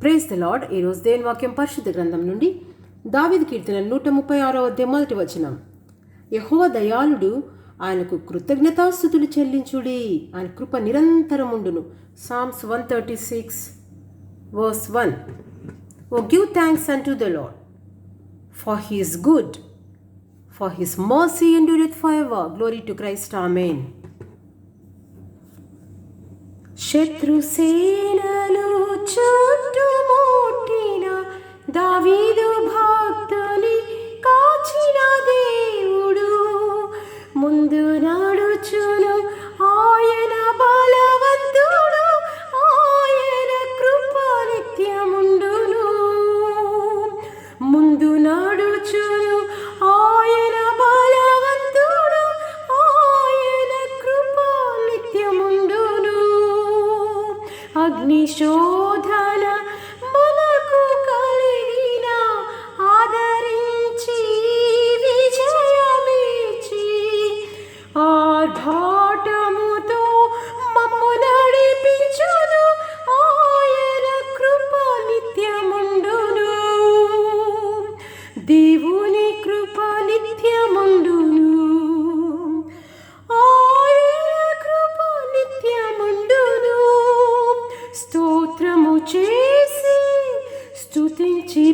Praise the lord. ఈరోజు దేవుని వాక్యం పరిశుద్ధ గ్రంథం నుండి దావీదు కీర్తన 136వ అధ్యాయం మొదటి వచనం. యెహోవా దయాళుడు, ఆయనకు కృతజ్ఞతాస్తుతులు చెల్లించుడి, ఆయన కృప నిరంతరముండును. Psalms 136 verse 1. Oh, give thanks unto the Lord, for he is good, for his mercy endureth forever. Glory to Christ. Amen. శత్రుసేనలు చుట్టుముట్టిన దావీదు భక్తుని కాచిన దేవుడు, ముందు నడుచును ఆయన బలవంతుడు, ఆయన కృప నిత్యముండును. ముందు నడుచును ఆయన బలవంతుడు, ఆయన కృప నిత్యముండును. అగ్నిశోధన మనకు కలిగిన ఆదరించి విజయమిచ్చి ఆర్భాటముతో మమ్ము నడిపించును, ఆయన కృప నిత్యముండును. దేవుని కృప నిత్యముండును, స్తోత్రము చేసి స్తుతించి